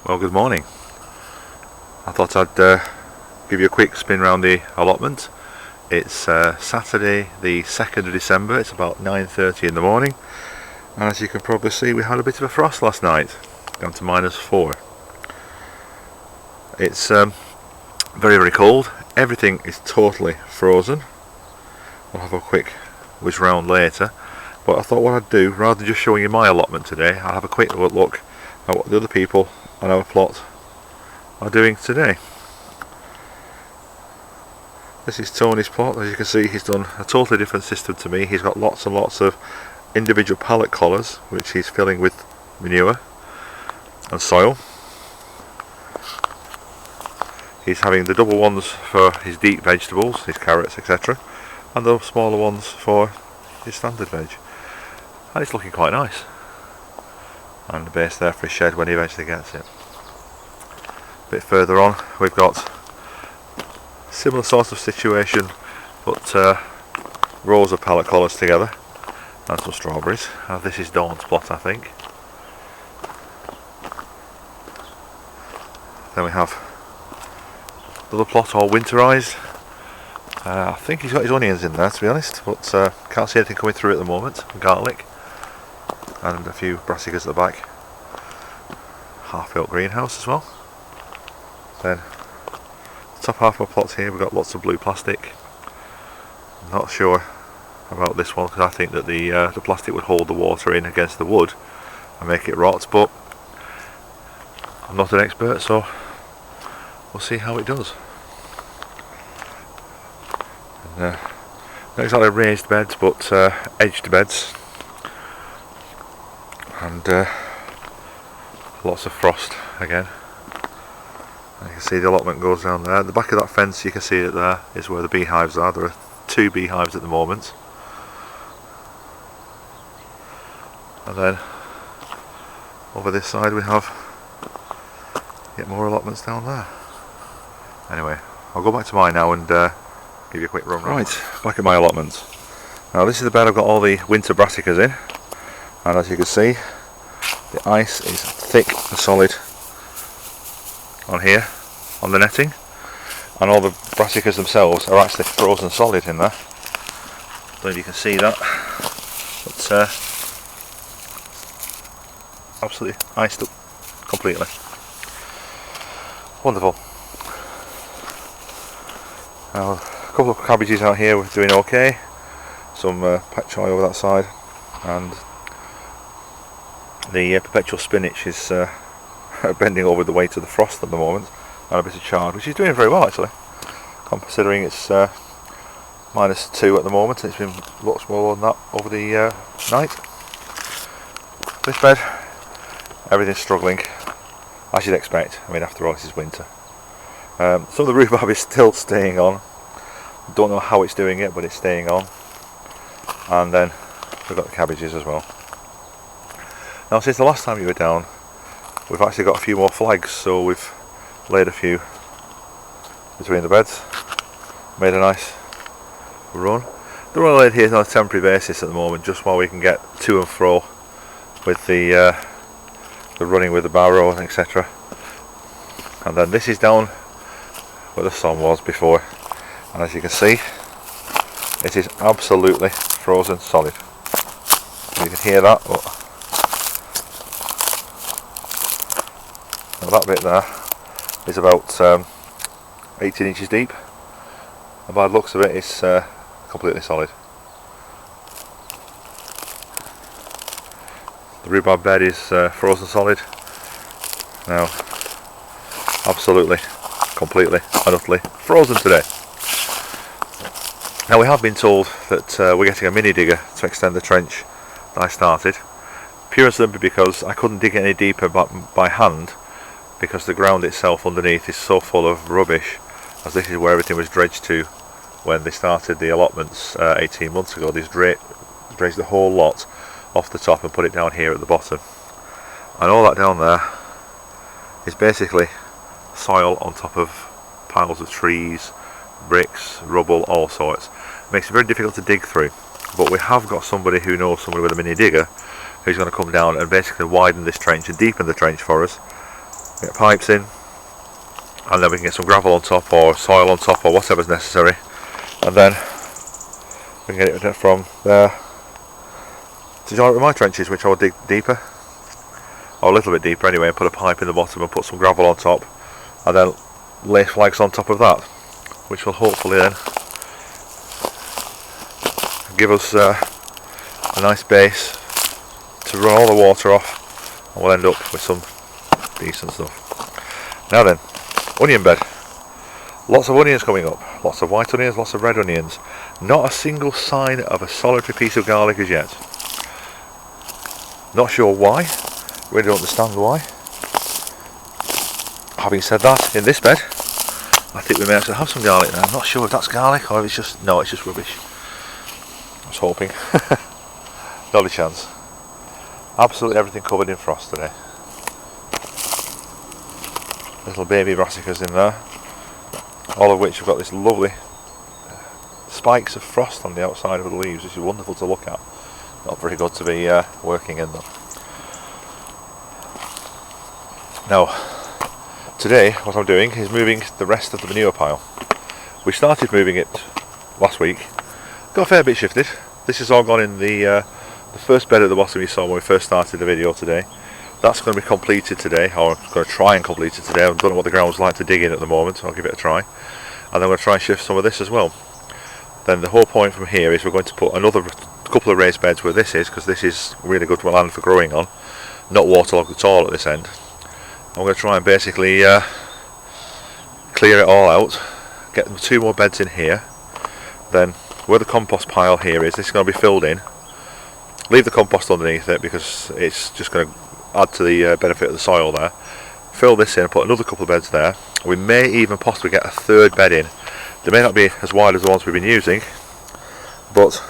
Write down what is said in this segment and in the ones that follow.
Well, good morning. I thought I'd give you a quick spin round the allotment. It's Saturday the 2nd of December, it's about 9:30 in the morning, and as you can probably see we had a bit of a frost last night, down to -4. It's very, very cold, everything is totally frozen. We'll have a quick whiz round later, but I thought what I'd do, rather than just showing you my allotment today, I'll have a quick look at what the other people on our plot are doing today. This is Tony's plot. As you can see, he's done a totally different system to me. He's got lots and lots of individual pallet collars which he's filling with manure and soil. He's having the double ones for his deep vegetables, his carrots, etc., and the smaller ones for his standard veg, and it's looking quite nice. And the base there for his shed when he eventually gets it. A bit further on we've got similar sort of situation, but rows of pallet collars together and some strawberries. This is Dawn's plot, I think. Then we have the other plot all winterised. I think he's got his onions in there, to be honest, but can't see anything coming through at the moment. Garlic and a few brassicas at the back. Half-built greenhouse as well. Then the top half of our plot here, we've got lots of blue plastic. I'm not sure about this one because I think that the plastic would hold the water in against the wood and make it rot, but I'm not an expert, so we'll see how it does. And, not exactly raised beds, but edged beds, and lots of frost again. You can see the allotment goes down there. At the back of that fence, you can see it there, is where the beehives are. There are 2 beehives at the moment. And then over this side we have yet more allotments down there. Anyway, I'll go back to mine now and give you a quick run round. Right, back at my allotment. Now this is the bed I've got all the winter brassicas in, and as you can see the ice is thick and solid on here, on the netting, and all the brassicas themselves are actually frozen solid in there. I don't know if you can see that, but absolutely iced up completely. Wonderful. Now, a couple of cabbages out here we're doing okay, some pak choi over that side, and the perpetual spinach is bending over the weight of the frost at the moment, and a bit of chard, which is doing very well actually, considering it's -2 at the moment, and it's been lots more than that over the night. This bed, everything's struggling, as you'd expect. I mean, after all, this is winter. Some of the rhubarb is still staying on. Don't know how it's doing it, but it's staying on. And then we've got the cabbages as well. Now, since the last time you were down, we've actually got a few more flags, so we've laid a few between the beds, made a nice run. The run laid here is on a temporary basis at the moment, just while we can get to and fro with the running with the barrow, etc. And then this is down where the sun was before, and as you can see, it is absolutely frozen solid. You can hear that, but now that bit there is about 18 inches deep, and by the looks of it, it's completely solid. The rhubarb bed is frozen solid now, absolutely, completely and utterly frozen today. Now, we have been told that we're getting a mini digger to extend the trench that I started, pure and simply because I couldn't dig it any deeper by hand, because the ground itself underneath is so full of rubbish, as this is where everything was dredged to when they started the allotments 18 months ago. They dredged the whole lot off the top and put it down here at the bottom, and all that down there is basically soil on top of piles of trees, bricks, rubble, all sorts. It makes it very difficult to dig through, but we have got somebody who knows somebody with a mini digger who's going to come down and basically widen this trench and deepen the trench for us, get pipes in, and then we can get some gravel on top or soil on top or whatever's necessary, and then we can get it from there to join it with my trenches, which I'll dig deeper, or a little bit deeper anyway, and put a pipe in the bottom and put some gravel on top, and then lay flags on top of that, which will hopefully then give us a nice base to run all the water off, and we'll end up with some decent stuff. Now then, onion bed. Lots of onions coming up, lots of white onions, lots of red onions. Not a single sign of a solitary piece of garlic as yet. Not sure why, really don't understand why. Having said that, in this bed, I think we may actually have some garlic now. I'm not sure if that's garlic or if it's just, no, it's just rubbish. I was hoping. Not a chance. Absolutely everything covered in frost today. Little baby brassicas in there, all of which have got this lovely spikes of frost on the outside of the leaves, which is wonderful to look at. Not very good to be working in them. Now, today what I'm doing is moving the rest of the manure pile. We started moving it last week, got a fair bit shifted. This has all gone in the first bed at the bottom you saw when we first started the video today. That's going to be completed today, or I'm going to try and complete it today. I don't know what the ground's like to dig in at the moment, so I'll give it a try. And then I'm going to try and shift some of this as well. Then the whole point from here is we're going to put another couple of raised beds where this is, because this is really good land for growing on, not waterlogged at all at this end. I'm going to try and basically clear it all out, get 2 more beds in here, then where the compost pile here is, this is going to be filled in, leave the compost underneath it because it's just going to add to the benefit of the soil there, fill this in, put another couple of beds there. We may even possibly get a 3rd bed in. They may not be as wide as the ones we've been using, but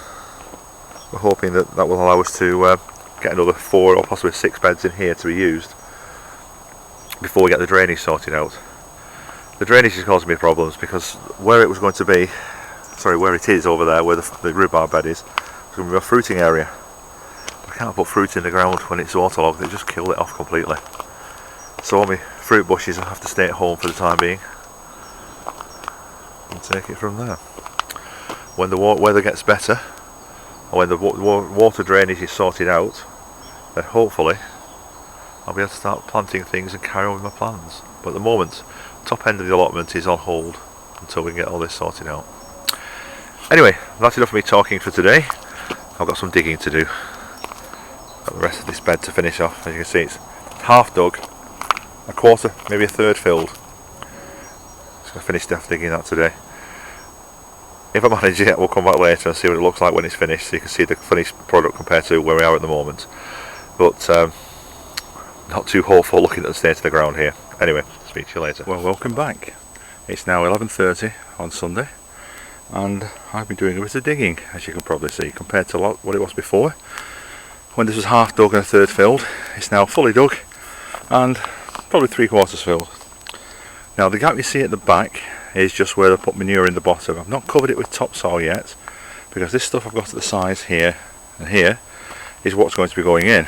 we're hoping that that will allow us to get another 4 or possibly 6 beds in here to be used before we get the drainage sorted out. The drainage is causing me problems because where it was going to be, sorry, where it is over there, where the rhubarb bed is, it's going to be a fruiting area. I can't put fruit in the ground when it's waterlogged, they just kill it off completely. So all my fruit bushes will have to stay at home for the time being and take it from there. When the weather gets better, or when the water drainage is sorted out, then hopefully I'll be able to start planting things and carry on with my plans. But at the moment, top end of the allotment is on hold until we can get all this sorted out. Anyway, that's enough of me talking for today. I've got some digging to do. Got the rest of this bed to finish off. As you can see, it's half dug, a quarter, maybe a 1/3 filled. Just going to finish digging that today. If I manage it, we'll come back later and see what it looks like when it's finished, so you can see the finished product compared to where we are at the moment. But not too hopeful looking at the state of the ground here. Anyway, speak to you later. Well, welcome back. It's now 11:30 on Sunday, and I've been doing a bit of digging, as you can probably see, compared to what it was before. When this was half dug and a 1/3 filled, it's now fully dug and probably 3/4 filled. Now the gap you see at the back is just where I put manure in the bottom. I've not covered it with topsoil yet because this stuff I've got at the sides here and here is what's going to be going in.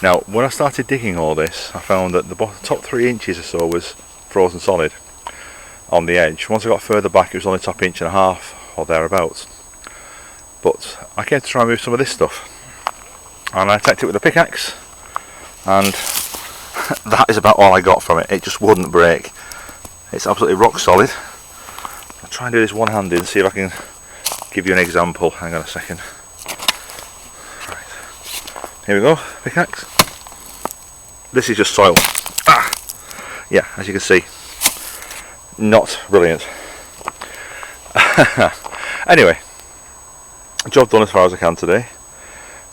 Now when I started digging all this, I found that the top 3 inches or so was frozen solid on the edge. Once I got further back it was only top 1.5 inches or thereabouts. But I came to try and move some of this stuff, and I attacked it with a pickaxe, and that is about all I got from it. It just wouldn't break. It's absolutely rock solid. I'll try and do this one-handed and see if I can give you an example. Hang on a second. Right. Here we go, pickaxe. This is just soil. Ah! Yeah, as you can see, not brilliant. Anyway, job done as far as I can today.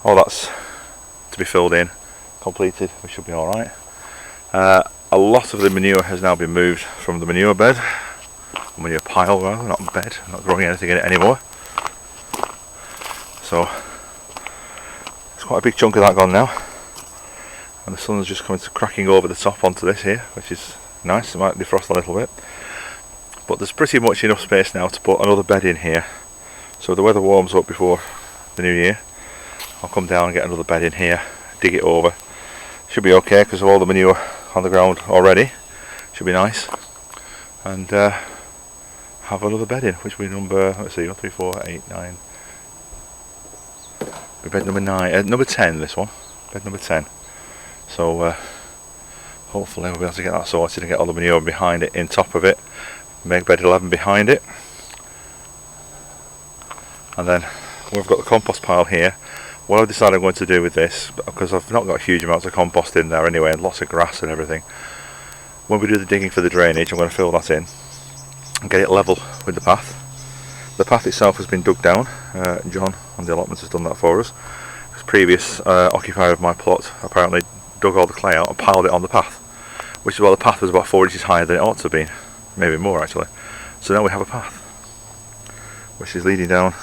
All that's to be filled in, completed. We should be alright. A lot of the manure has now been moved from the manure bed, manure pile rather, not bed. I'm not growing anything in it anymore. So it's quite a big chunk of that gone now, and the sun's just coming to cracking over the top onto this here, which is nice. It might defrost a little bit, but there's pretty much enough space now to put another bed in here. So if the weather warms up before the new year, I'll come down and get another bed in here, dig it over. Should be okay because of all the manure on the ground already. Should be nice. And have another bed in, which will be number, let's see, 1, 3, 4, 8, 9. Bed number 9, number 10 this one. Bed number 10. So hopefully we'll be able to get that sorted and get all the manure behind it, in top of it. Make bed 11 behind it. And then we've got the compost pile here. What I've decided I'm going to do with this, because I've not got huge amounts of compost in there anyway, and lots of grass and everything, when we do the digging for the drainage, I'm going to fill that in and get it level with the path. The path itself has been dug down. John on the allotments has done that for us. This previous occupier of my plot apparently dug all the clay out and piled it on the path, which is why the path was about 4 inches higher than it ought to be, maybe more actually. So now we have a path which is leading down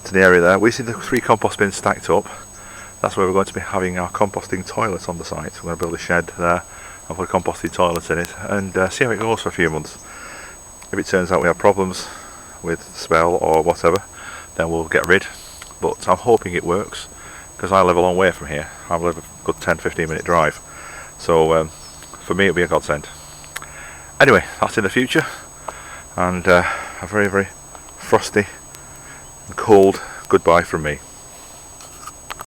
to the area there. We see the 3 compost bins stacked up. That's where we're going to be having our composting toilet on the site. We're going to build a shed there and put a composting toilet in it and see how it goes for a few months. If it turns out we have problems with smell or whatever, then we'll get rid. But I'm hoping it works, because I live a long way from here. I live a good 10-15 minute drive. So for me it'll be a godsend. Anyway, that's in the future, and a very, very frosty and cold goodbye from me.